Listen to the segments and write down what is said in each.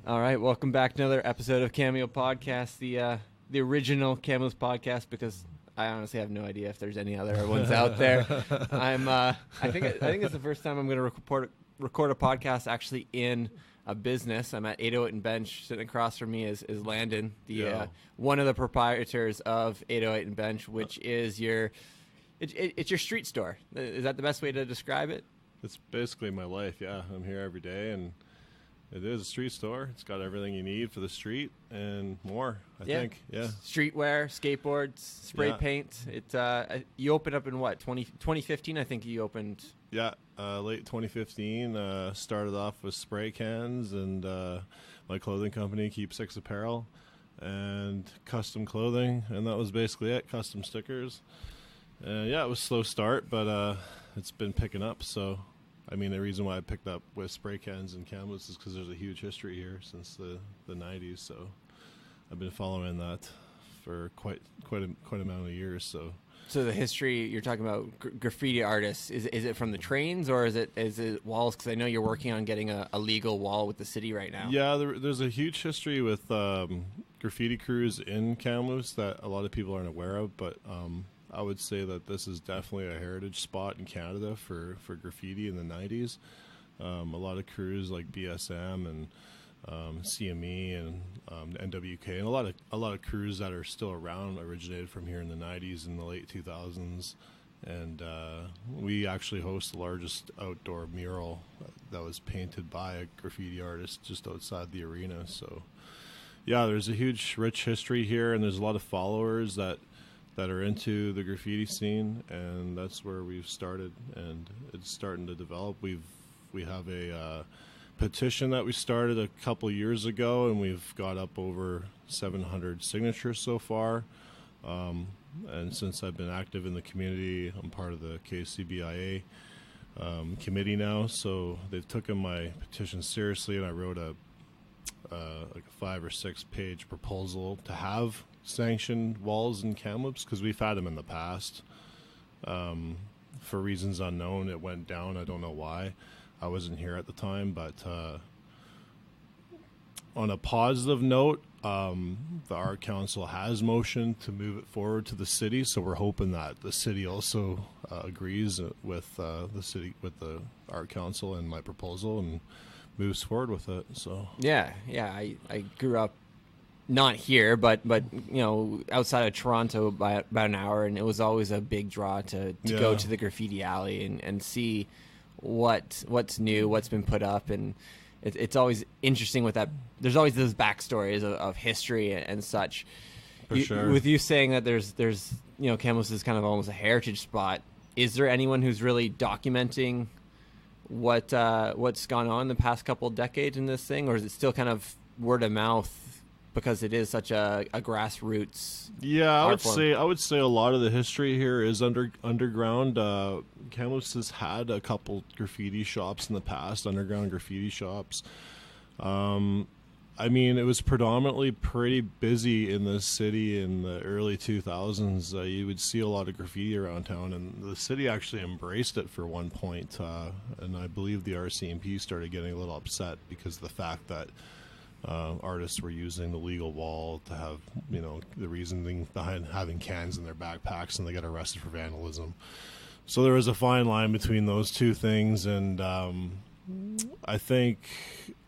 All right, welcome back to another episode of Cameo Podcast, the original Cameo's podcast, because I honestly have no idea if there's any other ones out there. I think it's the first time I'm going to record a podcast actually in a business. I'm at 808 and Bench. Sitting across from me is Landon, one of the proprietors of 808 and Bench, which is it's your street store. Is that the best way to describe it? It's basically my life. Yeah, I'm here every day, and it is a street store. It's got everything you need for the street and more, I think. Yeah. Streetwear, skateboards, spray paint. You opened up in what, 2015, I think you opened? Yeah, late 2015. Started off with spray cans and my clothing company, Keep Six Apparel, and custom clothing, and that was basically it, custom stickers. Yeah, it was a slow start, but it's been picking up, so... I mean, the reason why I picked up with spray cans and Kamloops is because there's a huge history here since the 90s. So I've been following that for quite amount of years. So the history you're talking about, graffiti artists, is it from the trains or is it walls? Because I know you're working on getting a legal wall with the city right now. Yeah, there's a huge history with graffiti crews in Kamloops that a lot of people aren't aware of, but. I would say that this is definitely a heritage spot in Canada for graffiti in the 90s. A lot of crews like BSM and CME and NWK, and a lot of crews that are still around originated from here in the 90s and the late 2000s. And we actually host the largest outdoor mural that was painted by a graffiti artist just outside the arena. So, yeah, there's a huge, rich history here, and there's a lot of followers that are into the graffiti scene, and that's where we've started, and it's starting to develop. We have a petition that we started a couple years ago, and we've got up over 700 signatures so far. And since I've been active in the community, I'm part of the KCBIA committee now, so they've taken my petition seriously, and I wrote like a 5 or 6 page proposal to have sanctioned walls in Kamloops, because we've had them in the past. For reasons unknown, it went down. I don't know why. I wasn't here at the time, but on a positive note, the Art Council has motioned to move it forward to the city, so we're hoping that the city also agrees with the city, with the Art Council and my proposal, and moves forward with it. So yeah, I grew up not here, but outside of Toronto by about an hour, and it was always a big draw to go to the graffiti alley and see what's new, what's been put up, and it's always interesting with that. There's always those backstories of history and such. For sure. With you saying that there's Kamloops is kind of almost a heritage spot. Is there anyone who's really documenting what's gone on the past couple of decades in this thing, or is it still kind of word of mouth because it is such a grassroots? Yeah, I would say a lot of the history here is underground. Kamloops has had a couple graffiti shops in the past, underground graffiti shops. I mean, it was predominantly pretty busy in the city in the early 2000s. You would see a lot of graffiti around town, and the city actually embraced it for one point. And I believe the RCMP started getting a little upset because of the fact that artists were using the legal wall to have, the reasoning behind having cans in their backpacks, and they got arrested for vandalism. So there was a fine line between those two things, and I think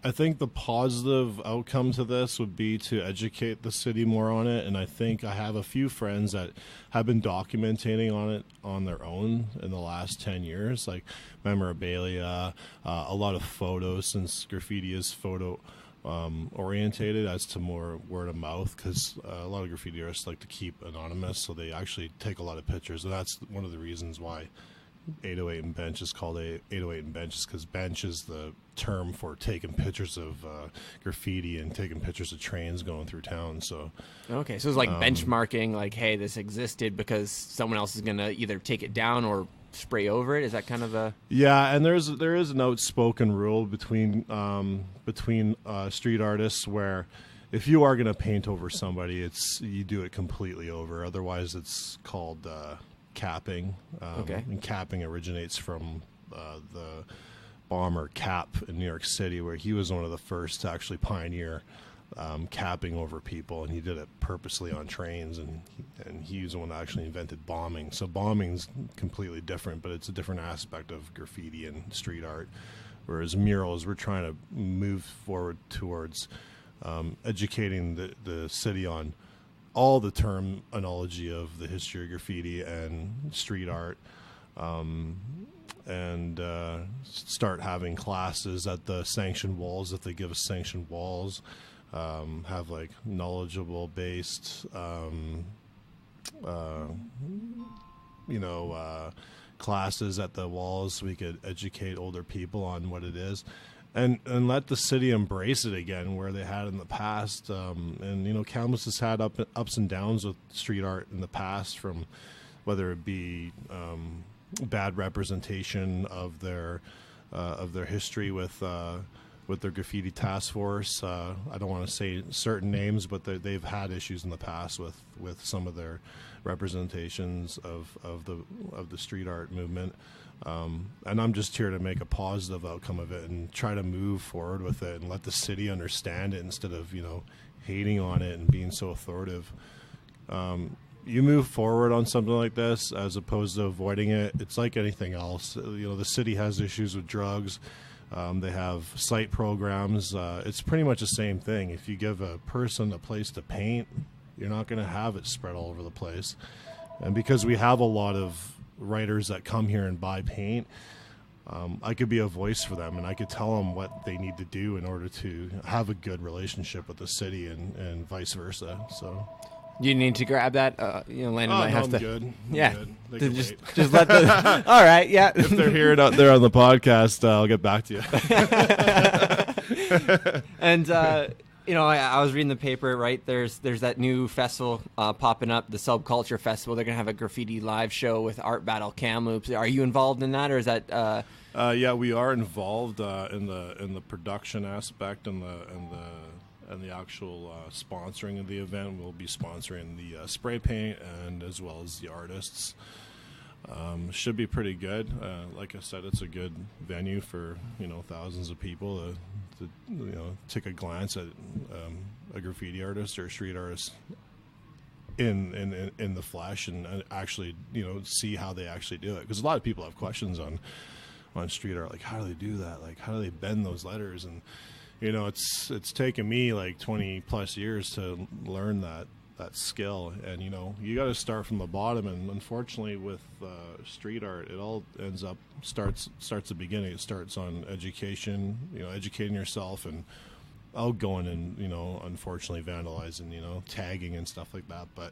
the positive outcome to this would be to educate the city more on it, and I think I have a few friends that have been documenting on it on their own in the last 10 years, like memorabilia, a lot of photos, since graffiti is photo orientated as to more word of mouth, because a lot of graffiti artists like to keep anonymous, so they actually take a lot of pictures, and that's one of the reasons why 808 and Bench is called 808 and Bench, is because bench is the term for taking pictures of graffiti and taking pictures of trains going through town. So okay, so it's like benchmarking, like, hey, this existed because someone else is gonna either take it down or spray over it. Is that kind of a... Yeah, and there is an outspoken rule between street artists where if you are going to paint over somebody, you do it completely over. Otherwise, it's called capping. Okay. And capping originates from the bomber Cap in New York City, where he was one of the first to actually pioneer capping over people, and he did it purposely on trains, and he was the one that actually invented bombing. So bombing's completely different, but it's a different aspect of graffiti and street art, whereas murals, we're trying to move forward towards educating the city on all the terminology of the history of graffiti and street art, and start having classes at the sanctioned walls, if they give us sanctioned walls, have like knowledgeable based classes at the walls, so we could educate older people on what it is, and let the city embrace it again where they had in the past. And Kamloops has had ups and downs with street art in the past, from whether it be bad representation of their history with their graffiti task force. I don't want to say certain names, but they've had issues in the past with some of their representations of the street art movement. And I'm just here to make a positive outcome of it and try to move forward with it and let the city understand it, instead of hating on it and being so authoritative. You move forward on something like this as opposed to avoiding it. It's like anything else. The city has issues with drugs. They have site programs. It's pretty much the same thing. If you give a person a place to paint, you're not going to have it spread all over the place. And because we have a lot of writers that come here and buy paint, I could be a voice for them, and I could tell them what they need to do in order to have a good relationship with the city, and vice versa. So you need to grab that. Landon might have to. Good. Yeah, Good. Just let the. All right, yeah. If they're hearing out there on the podcast, I'll get back to you. And I was reading the paper. Right, there's that new festival popping up, the Subculture Festival. They're gonna have a graffiti live show with Art Battle Kamloops. Are you involved in that, or is that? Yeah, we are involved in the production aspect and the actual sponsoring of the event. We'll be sponsoring the spray paint and as well as the artists. Should be pretty good. Like I said, it's a good venue for thousands of people to take a glance at a graffiti artist or a street artist in the flesh, and actually see how they actually do it. Because a lot of people have questions on street art, like how do they do that? Like how do they bend those letters? And it's taken me like 20 plus years to learn that skill, and you got to start from the bottom. And unfortunately with street art, it all starts at the beginning. It starts on education, educating yourself, and outgoing, and unfortunately vandalizing, tagging and stuff like that. But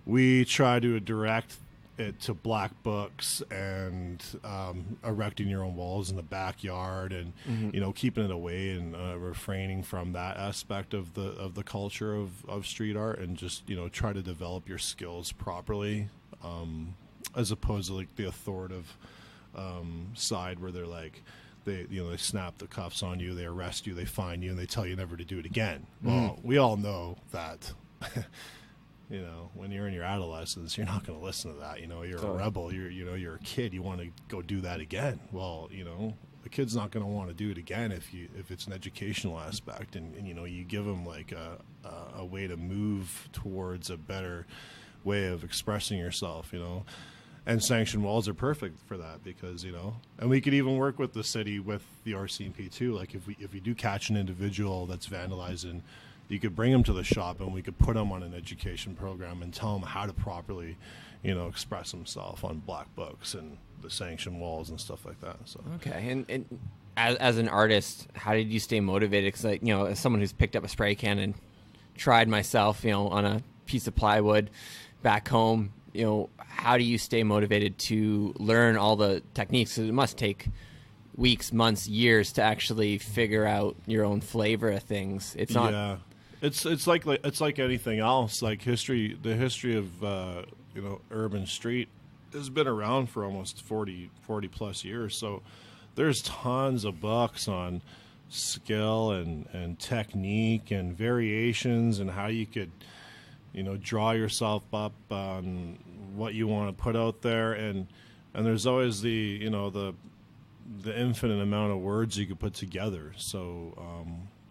we try to direct it to black books and erecting your own walls in the backyard, and keeping it away, and refraining from that aspect of the culture of street art, and just try to develop your skills properly, as opposed to like the authoritative side, where they're like they snap the cuffs on you, they arrest you, they fine you, and they tell you never to do it again. Well, we all know that. When you're in your adolescence, you're not going to listen to that. You're a rebel. You're a kid. You want to go do that again. Well, the kid's not going to want to do it again if it's an educational aspect, and you give them like a way to move towards a better way of expressing yourself. And sanctioned walls are perfect for that, because and we could even work with the city with the RCMP too. Like if we do catch an individual that's vandalizing, you could bring them to the shop, and we could put them on an education program and tell them how to properly, express themselves on black books and the sanctioned walls and stuff like that. So okay, and as an artist, how did you stay motivated? Because as someone who's picked up a spray can and tried myself, on a piece of plywood back home, how do you stay motivated to learn all the techniques? 'Cause it must take weeks, months, years to actually figure out your own flavor of things. It's not. Yeah. It's like anything else. Like the history of urban street has been around for almost 40 plus years. So there's tons of books on skill and technique and variations, and how you could draw yourself up on what you want to put out there. And there's always the the infinite amount of words you could put together. So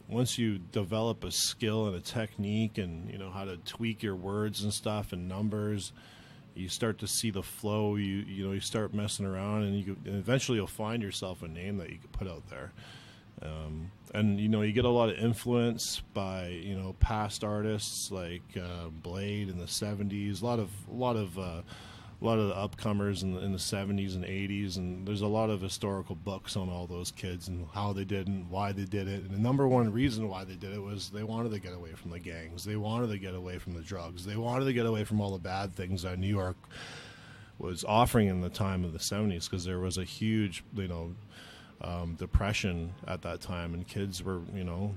once you develop a skill and a technique, and you know how to tweak your words and stuff and numbers, you start to see the flow. You start messing around, and eventually you'll find yourself a name that you can put out there. And you get a lot of influence by past artists like Blade in the '70s. A lot of the upcomers in the '70s and '80s, and there's a lot of historical books on all those kids and how they did and why they did it. And the number one reason why they did it was they wanted to get away from the gangs. They wanted to get away from the drugs. They wanted to get away from all the bad things that New York was offering in the time of the '70s, because there was a huge depression at that time, and kids were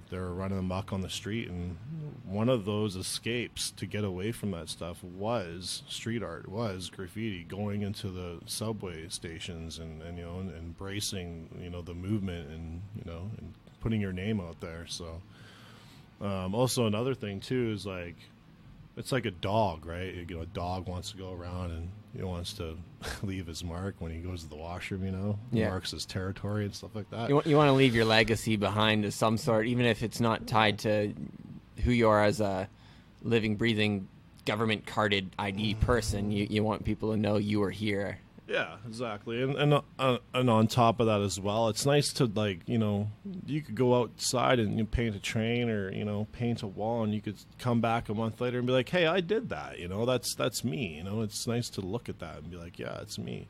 they were running amok on the street. And one of those escapes to get away from that stuff was street art, was graffiti, going into the subway stations and embracing the movement, and and putting your name out there. So also another thing too is like, it's like a dog, right? A dog wants to go around and he wants to leave his mark when he goes to the washroom, Yeah. Marks his territory and stuff like that. You want to leave your legacy behind of some sort, even if it's not tied to who you are as a living, breathing, government-carded ID person. You want people to know you were here. Yeah, exactly. And on top of that as well, it's nice to you could go outside and you paint a train or paint a wall, and you could come back a month later and be like, hey, I did that. That's me. It's nice to look at that and be like, yeah, it's me.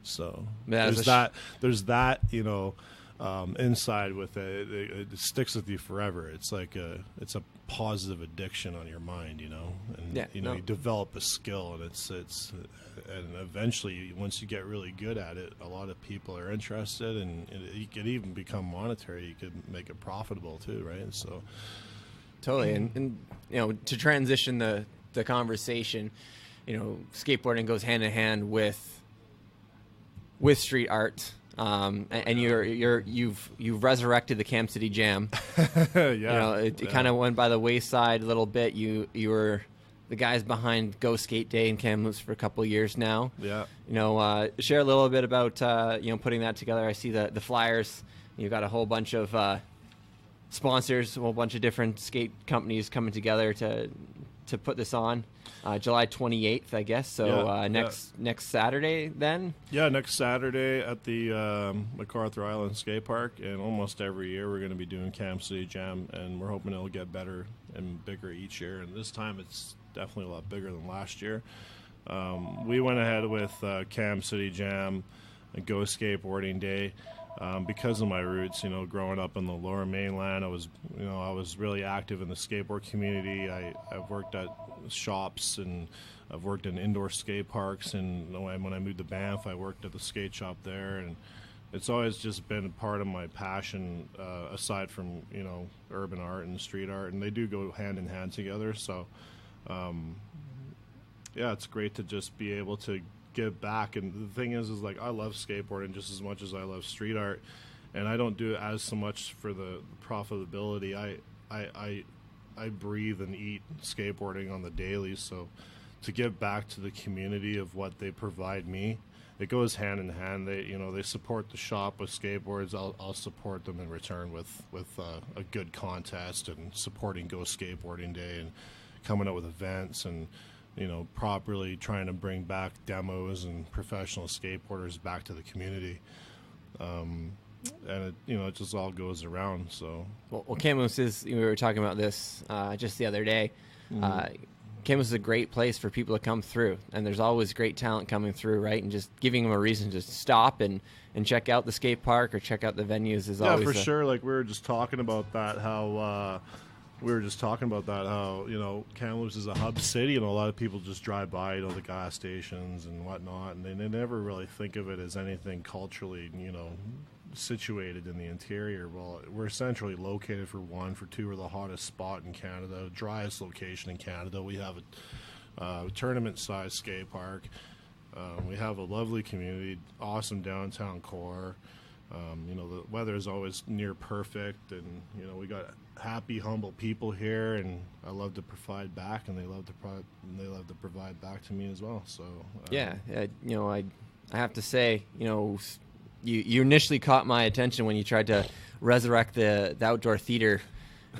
So there's that inside with it. It sticks with you forever. It's like it's a positive addiction on your mind, and you develop a skill, and and eventually once you get really good at it, a lot of people are interested, and you could even become monetary. You could make it profitable too, right? So totally. And to transition the conversation, skateboarding goes hand in hand with street art. And you've resurrected the Cam City Jam. Yeah. It kind of went by the wayside a little bit. You were the guys behind Go Skate Day in Kamloops for a couple of years now. Yeah. Share a little bit about putting that together. I see the flyers. You've got a whole bunch of sponsors, a whole bunch of different skate companies coming together to put this on. July 28th, I guess. So next Saturday then? Yeah, next Saturday at the MacArthur Island Skate Park. And almost every year we're going to be doing Cam City Jam, and we're hoping it'll get better and bigger each year. And this time it's definitely a lot bigger than last year. We went ahead with Cam City Jam and Go Skateboarding Day. Because of my roots, growing up in the Lower Mainland, I was really active in the skateboard community. I've worked at shops, and I've worked in indoor skate parks, and when I moved to Banff, I worked at the skate shop there, and it's always just been a part of my passion, aside from urban art and street art, and they do go hand in hand together. So it's great to just be able to give back. And the thing is like, I love skateboarding just as much as I love street art, and I don't do it as so much for the profitability. I breathe and eat skateboarding on the daily, so to give back to the community of what they provide me, it goes hand in hand. They support the shop with skateboards. I'll support them in return with a good contest, and supporting Go Skateboarding Day, and coming up with events, and properly trying to bring back demos and professional skateboarders back to the community. And it just all goes around. So well, Kamloops is. We were talking about this just the other day. Kamloops is a great place for people to come through, and there's always great talent coming through, right? And just giving them a reason to stop and check out the skate park or check out the venues is always for sure. Like we were just talking about that, how Kamloops is a hub city, and a lot of people just drive by, the gas stations and whatnot, and they never really think of it as anything culturally, situated in the interior. Well, we're centrally located, for one. For two, we're the hottest spot in Canada, driest location in Canada. We have a tournament-sized skate park. We have a lovely community, awesome downtown core. The weather is always near perfect, and we got happy, humble people here, and I love to provide back, and they love to provide back to me as well. So I have to say, you initially caught my attention when you tried to resurrect the outdoor theater.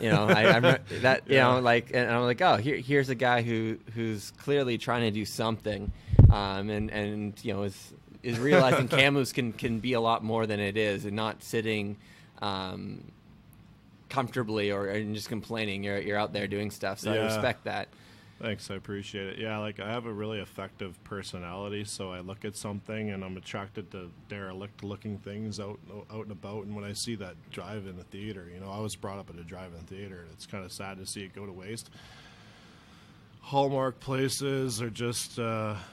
You know, I remember that. You know, like, and I'm like, oh, here's a guy who's clearly trying to do something, and you know is realizing Kamloops can be a lot more than it is, and not sitting comfortably or just complaining. You're out there doing stuff, so I respect that. Thanks, I appreciate it. Yeah, like I have a really effective personality, so I look at something and I'm attracted to derelict-looking things out and about. And when I see that drive-in the theater, you know, I was brought up at a drive-in theater, and it's kind of sad to see it go to waste. Hallmark places are just you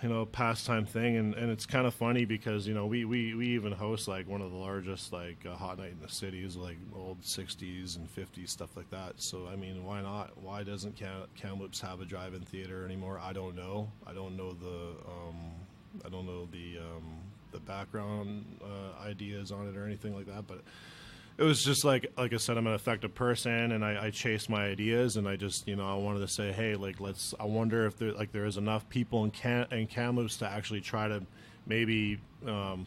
know, pastime thing, and it's kind of funny because, you know, we even host like one of the largest like hot night in the cities, like old 60s and 50s stuff like that. So I mean, why not? Why doesn't Kamloops have a drive-in theater anymore? I don't know. I don't know the background ideas on it or anything like that, but it was just like I said, I'm an effective person, and I chase my ideas, and I just, you know, I wanted to say, hey, like, I wonder if there is enough people in Kamloops to actually try to maybe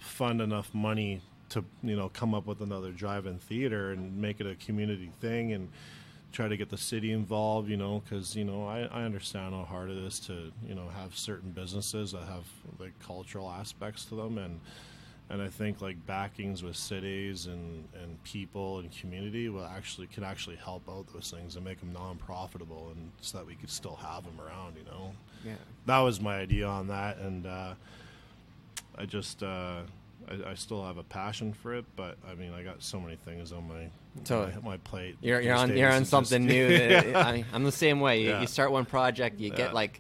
fund enough money to, you know, come up with another drive-in theater and make it a community thing, and try to get the city involved, you know, because, you know, I understand how hard it is to, you know, have certain businesses that have like cultural aspects to them, and I think like backings with cities and people and community can actually help out those things and make them non-profitable, and so that we could still have them around, you know. Yeah. That was my idea on that, and I just I still have a passion for it, but I mean, I got so many things on my plate. You're on something new. Yeah. I'm the same way. You start one project, you get like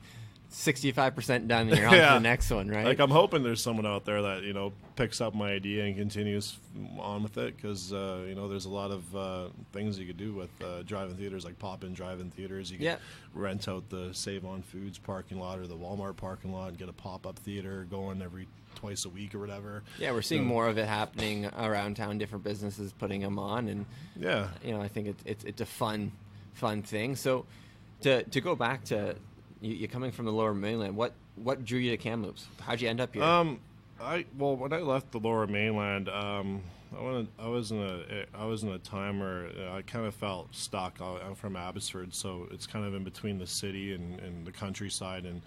65% done, and you're on to the next one, right? Like, I'm hoping there's someone out there that, you know, picks up my idea and continues on with it, because you know, there's a lot of things you could do with drive-in theaters, like pop-in drive-in theaters. You can rent out the Save on Foods parking lot or the Walmart parking lot and get a pop-up theater going every twice a week or whatever. Yeah, we're seeing more of it happening around town. Different businesses putting them on, and you know, I think it's a fun thing. So to go back to you coming from the Lower Mainland, what drew you to Kamloops? How'd you end up here? When I left the Lower Mainland, I was in a time where I kind of felt stuck. I'm from Abbotsford, so it's kind of in between the city and the countryside, and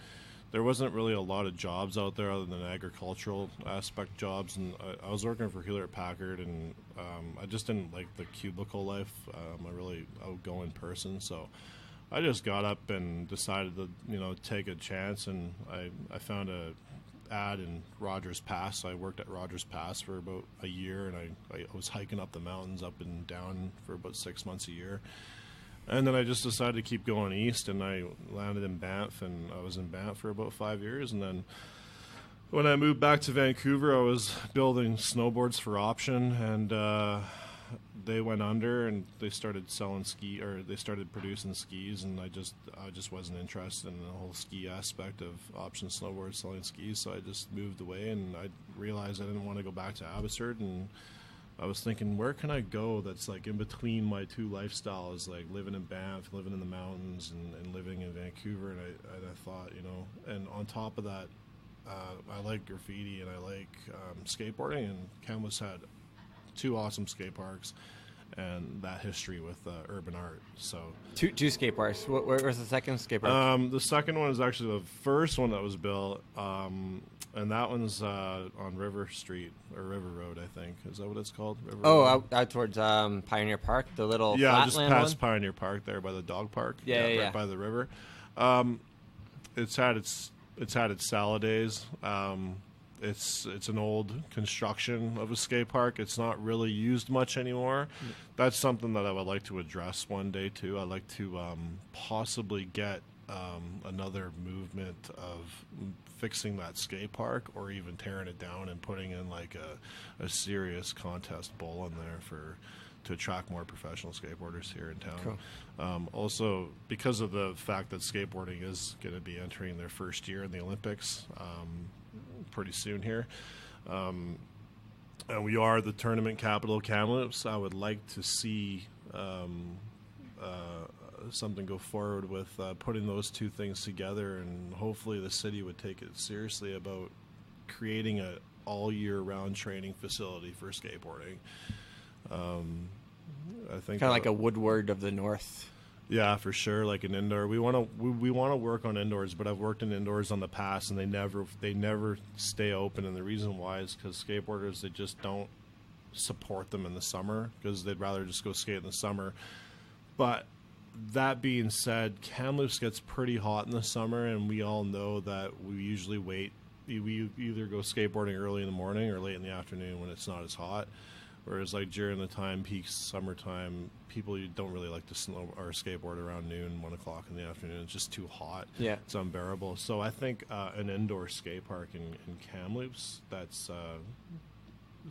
there wasn't really a lot of jobs out there other than agricultural aspect jobs. And I was working for Hewlett-Packard, and I just didn't like the cubicle life. I'm a really outgoing person, so I just got up and decided to, you know, take a chance, and I found a ad in Rogers Pass. So I worked at Rogers Pass for about a year, and I was hiking up the mountains up and down for about 6 months a year. And then I just decided to keep going east, and I landed in Banff, and I was in Banff for about 5 years. And then when I moved back to Vancouver, I was building snowboards for option, and they went under, and they started they started producing skis, and I just wasn't interested in the whole ski aspect of option snowboards, selling skis, so I just moved away, and I realized I didn't want to go back to Abbotsford, and I was thinking, where can I go that's like in between my two lifestyles, like living in Banff, living in the mountains, and living in Vancouver, and I thought, you know, and on top of that, I like graffiti and I like skateboarding, and Kamloops had 2 awesome skate parks and that history with urban art. So two skate parks. Where's the second skate park? The second one is actually the first one that was built, and that one's on River Street or River Road, I think. Is that what it's called? River Road? Out towards Pioneer Park, the little just flatland past one? Pioneer Park there by the dog park. Right by the river. It's had its salad days. It's an old construction of a skate park. It's not really used much anymore. That's something that I would like to address one day too. I'd like to possibly get another movement of fixing that skate park, or even tearing it down and putting in like a serious contest bowl in there to attract more professional skateboarders here in town. Cool. Also, because of the fact that skateboarding is going to be entering their first year in the Olympics pretty soon here, and we are the tournament capital of Kamloops, I would like to see something go forward with putting those two things together, and hopefully the city would take it seriously about creating all year round training facility for skateboarding. I think kind of like a Woodward of the North. Yeah, for sure. Like an indoor, we want to work on indoors, but I've worked in indoors on the past, and they never stay open. And the reason why is because skateboarders, they just don't support them in the summer because they'd rather just go skate in the summer. But that being said, Kamloops gets pretty hot in the summer, and we all know that we usually wait. We either go skateboarding early in the morning or late in the afternoon when it's not as hot. Whereas like during the peak summertime, people don't really like to snow or skateboard around noon, 1 o'clock in the afternoon. It's just too hot. Yeah, it's unbearable. So I think an indoor skate park in Kamloops that's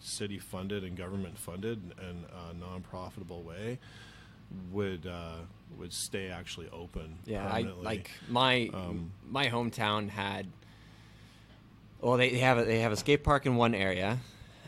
city funded and government funded and non-profitable way would stay actually open. Yeah, my hometown had. Well, they have a skate park in one area.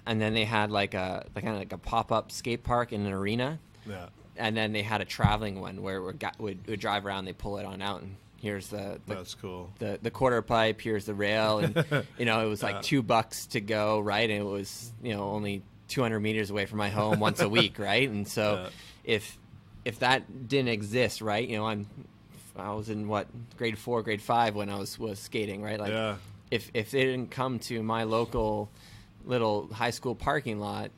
And then they had kind of like a pop-up skate park in an arena. Yeah. And then they had a traveling one where we'd drive around, they pull it on out, and here's that's cool. The quarter pipe, here's the rail, and it was like $2 to go, right? And it was only 200 meters away from my home once a week, right? And so if that didn't exist, right? I was in grade 4, grade 5 when I was skating, right? Like if they didn't come to my local little high school parking lot,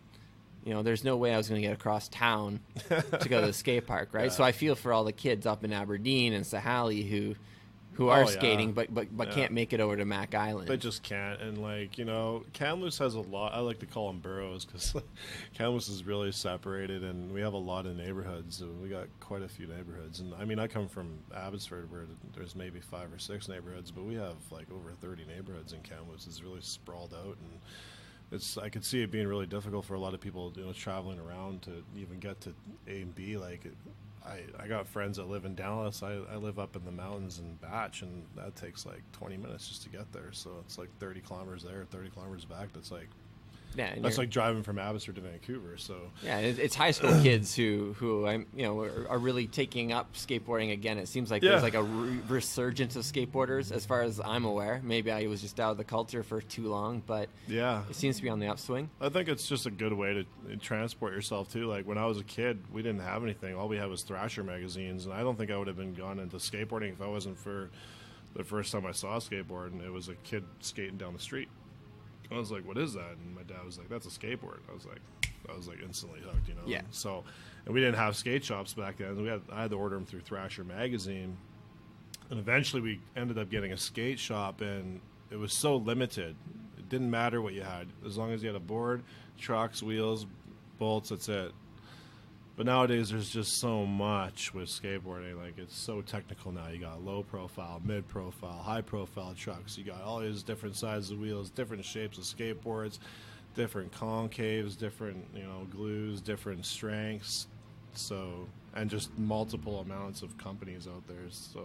there's no way I was going to get across town to go to the skate park, right? So I feel for all the kids up in Aberdeen and Sahali who are skating but can't make it over to Mac Island. They just can't. And Kamloops has a lot. I like to call them boroughs because Kamloops is really separated, and we have a lot of neighborhoods. We got quite a few neighborhoods, and I mean, I come from Abbotsford where there's maybe 5 or 6 neighborhoods, but we have like over 30 neighborhoods in Kamloops. It's really sprawled out, and I could see it being really difficult for a lot of people, traveling around to even get to A and B. Like, I got friends that live in Dallas. I live up in the mountains in Batch, and that takes like 20 minutes just to get there. So it's like 30 kilometers there, 30 kilometers back. That's like like driving from Abbotsford to Vancouver. So it's high school kids who are really taking up skateboarding again. It seems like there's like a resurgence of skateboarders, as far as I'm aware. Maybe I was just out of the culture for too long, but it seems to be on the upswing. I think it's just a good way to transport yourself too. Like when I was a kid, we didn't have anything. All we had was Thrasher magazines, and I don't think I would have been gone into skateboarding if I wasn't for the first time I saw a skateboard, and it was a kid skating down the street. I was like, "What is that?" And my dad was like, "That's a skateboard." I was like instantly hooked, Yeah. So, and we didn't have skate shops back then. I had to order them through Thrasher magazine, and eventually we ended up getting a skate shop, and it was so limited. It didn't matter what you had, as long as you had a board, trucks, wheels, bolts. That's it. But nowadays, there's just so much with skateboarding. Like, it's so technical now. You got low profile, mid profile, high profile trucks. You got all these different sizes of wheels, different shapes of skateboards, different concaves, different glues, different strengths. So, and just multiple amounts of companies out there. So,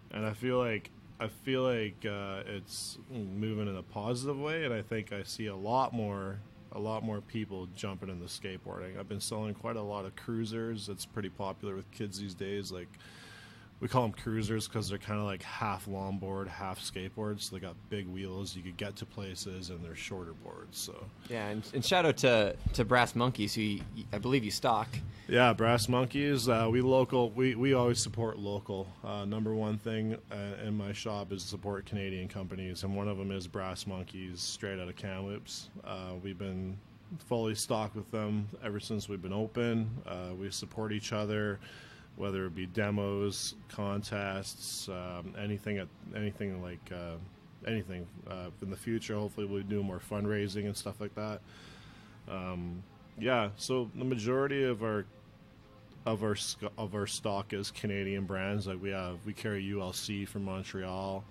and I feel like it's moving in a positive way, and I think I see a lot more people jumping into skateboarding. I've been selling quite a lot of cruisers. It's pretty popular with kids these days. Like, we call them cruisers because they're kind of like half longboard, half skateboards. So they got big wheels. You could get to places, and they're shorter boards. So and shout out to Brass Monkeys, who I believe you stock. Yeah, Brass Monkeys. We always support local. Number one thing in my shop is support Canadian companies, and one of them is Brass Monkeys, straight out of Kamloops. We've been fully stocked with them ever since we've been open. We support each other, whether it be demos, contests, anything in the future. Hopefully we'll do more fundraising and stuff like that. So the majority of our stock is Canadian brands. Like we carry ULC from Montreal.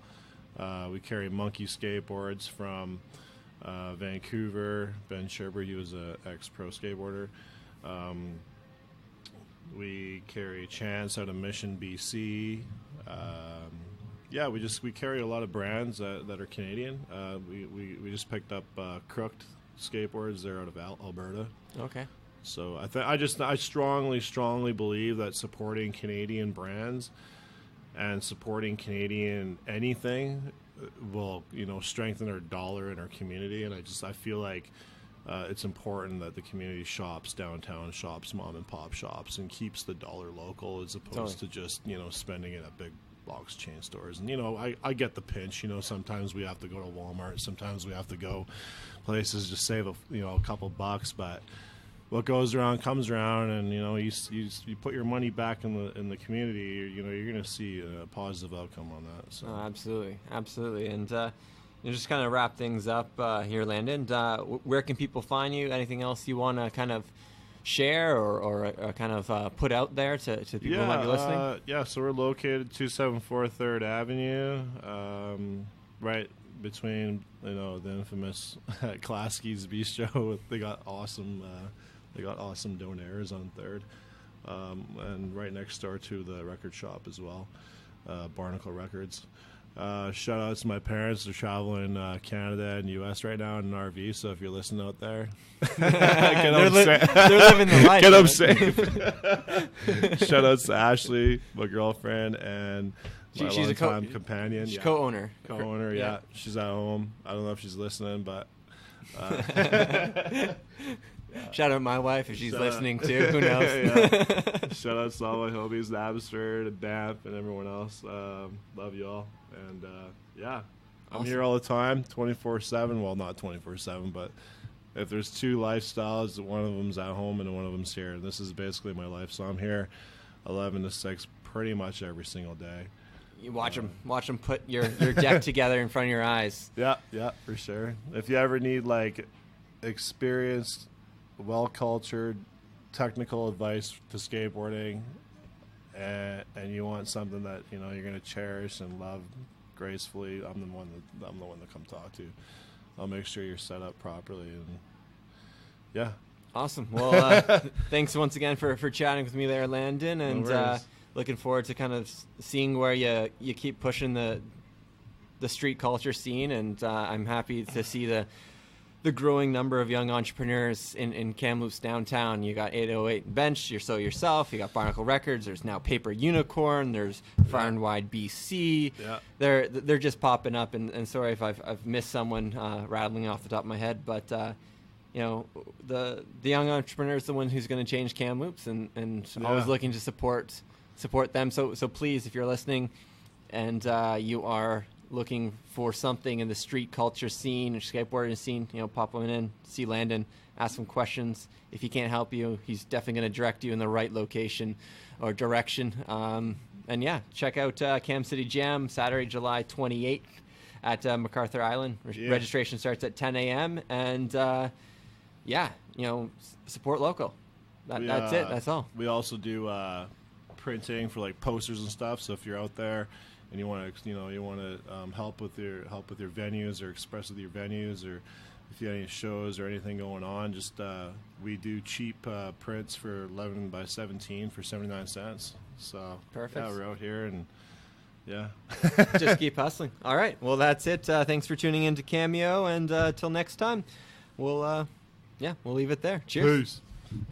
We carry Monkey Skateboards from Vancouver. Ben Sherber, he was a ex-pro skateboarder. We carry Chance out of Mission, BC. We carry a lot of brands that are Canadian. We just picked up Crooked Skateboards. They're out of Alberta. Okay. So I strongly believe that supporting Canadian brands and supporting Canadian anything will, you know, strengthen our dollar in our community. And I feel like it's important that the community shops downtown, shops mom and pop shops, and keeps the dollar local as opposed to just, you know, spending it at big box chain stores. And, you know, I get the pinch. You know, sometimes we have to go to Walmart, sometimes we have to go places just save a couple bucks, but what goes around comes around, and, you know, you put your money back in the community, you know, you're going to see a positive outcome on that. So. Oh, absolutely. And you just kind of wrap things up here, Landon. Where can people find you? Anything else you want to kind of share or kind of put out there to people who might be listening? So we're located 274 3rd Avenue, right between, you know, the infamous Klasky's Bistro. They got awesome donaires on 3rd, and right next door to the record shop as well, Barnacle Records. Shout out to my parents. They're traveling Canada and U.S. right now in an RV, so if you're listening out there, they're living the life. Get them safe. Shout out to Ashley, my girlfriend, and my longtime companion. She's co-owner. Co-owner, yeah. She's at home. I don't know if she's listening, but... Shout out my wife if she's listening too. Who knows? Shout out to all my homies in Abbotsford and Banff and everyone else. Love you all. And I'm here all the time, 24/7. Well, not 24/7, but if there's two lifestyles, one of them's at home and one of them's here. And this is basically my life. So I'm here 11 to 6 pretty much every single day. You watch them put your deck together in front of your eyes. Yeah, for sure. If you ever need like experienced, well-cultured, technical advice to skateboarding, and you want something that, you know, you're going to cherish and love gracefully, I'm the one to come talk to. I'll make sure you're set up properly, and yeah. Awesome. Well, thanks once again for chatting with me there, Landon, and looking forward to kind of seeing where you keep pushing the street culture scene, and I'm happy to see the growing number of young entrepreneurs in Kamloops downtown. You got 808 Bench, yourself. You got Barnacle Records. There's now Paper Unicorn. There's Far and Wide BC. Yeah. They're just popping up. And sorry if I've missed someone rattling off the top of my head, but you know, the young entrepreneur is the one who's going to change Kamloops, and always looking to support them. So please, if you're listening, and you are looking for something in the street culture scene or skateboarding scene, you know, pop on in, see Landon, ask him questions. If he can't help you, he's definitely going to direct you in the right location or direction. And yeah, check out Cam City Jam, Saturday, July 28th at MacArthur Island. Registration starts at 10 a.m. And you know, support local. That's it. That's all. We also do printing for like posters and stuff. So if you're out there and you want to help with your venues or express with your venues, or if you have any shows or anything going on, just we do cheap prints for 11 by 17 for 79 cents. So perfect. Yeah, we're out here, and just keep hustling. All right, well, that's it. Thanks for tuning in to Cameo, and till next time, we'll leave it there. Cheers. Peace.